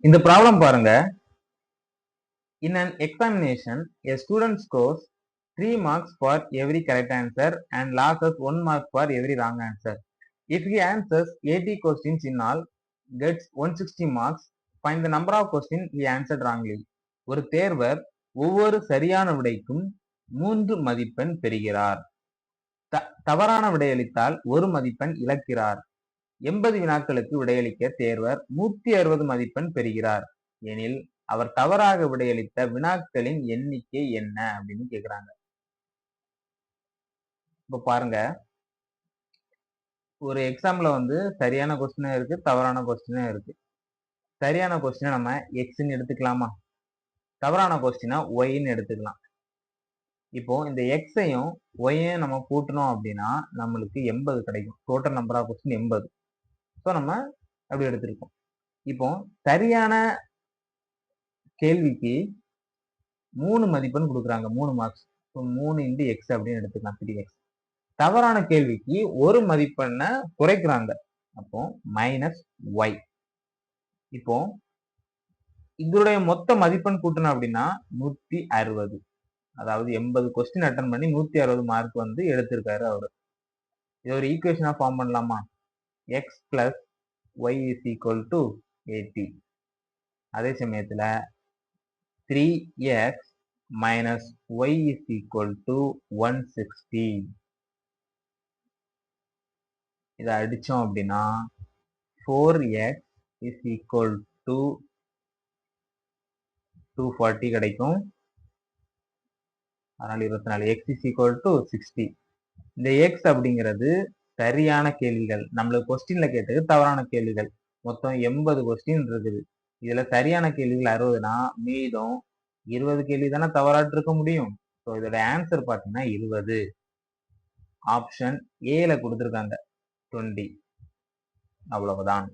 இந்த ப்ராப்ளம் பாருங்க. In an examination, a student scores 3 marks for every correct answer and loses 1 mark for every wrong answer. If he answers 80 questions in all, gets 160 marks. Find the number of questions he answered wrongly. ஒரு தேர்வர் ஒவ்வொரு சரியான விடைக்கும் 3 மதிப்பெண் பெறுகிறார். தவறான விடையளித்தால் 1 மதிப்பெண் இழக்கிறார். 80 வினாக்களுக்கு விடையளிக்க தேர்வர் 160 மதிப்பெண் பெறுகிறார் எனில் அவர் தவறாக விடையளித்த வினாக்களின் எண்ணிக்கை என்ன அப்படின்னு கேக்குறாங்க. இப்ப பாருங்க, ஒரு எக்ஸாம்ல வந்து சரியான கொஸ்டினும் இருக்கு, தவறான கொஸ்டினும் இருக்கு. சரியான கொஸ்டினை நம்ம எக்ஸ்ன்னு எடுத்துக்கலாமா? தவறான கொஸ்டினா ஒய்ன்னு எடுத்துக்கலாம். இப்போ இந்த எக்ஸையும் ஒய்யையும் நம்ம கூட்டணும் அப்படின்னா நம்மளுக்கு 80 கிடைக்கும். Total number of question 80. So நம்ம அப்படி எடுத்திருக்கோம். இப்போ சரியான கேள்விக்கு 3 மதிப்பெண் கொடுக்குறாங்க, 3 மார்க்ஸ். 3 × x அப்படின்னு எடுத்துக்கலாம், 3x. தவறான கேள்விக்கு 1 மதிப்பெண்ணை குறைக்கிறாங்க, அப்போ -y. இப்போ இதோடைய மொத்த மதிப்பெண் கூட்டணும் அப்படின்னா 160. அதாவது 80 கொஸ்டின் அட்டன் பண்ணி 160 மார்க் வந்து எடுத்திருக்காரு அவரு. இது ஒரு ஈக்குவேஷனா ஃபார்ம் பண்ணலாமா? x + y = 80. அதே சமயத்துல 3x - y = 160. இதை அடிச்சோம் அப்படின்னா 4x = 240 கிடைக்கும். அதனால 24. x = 60. இந்த x அப்படிங்கிறது சரியான கேள்விகள். நம்மளுக்கு கொஸ்டின்ல கேட்டது தவறான கேள்விகள். மொத்தம் 80 கொஸ்டின் இருக்குது. இதுல சரியான கேள்விகள் 60னா மீதம் 20 கேள்வி தானே தவறாட்டு இருக்க முடியும். ஸோ இதோட ஆன்சர் பார்த்தீங்கன்னா 20. ஆப்ஷன் ஏல கொடுத்துருக்காங்க 20. அவ்வளவுதான்.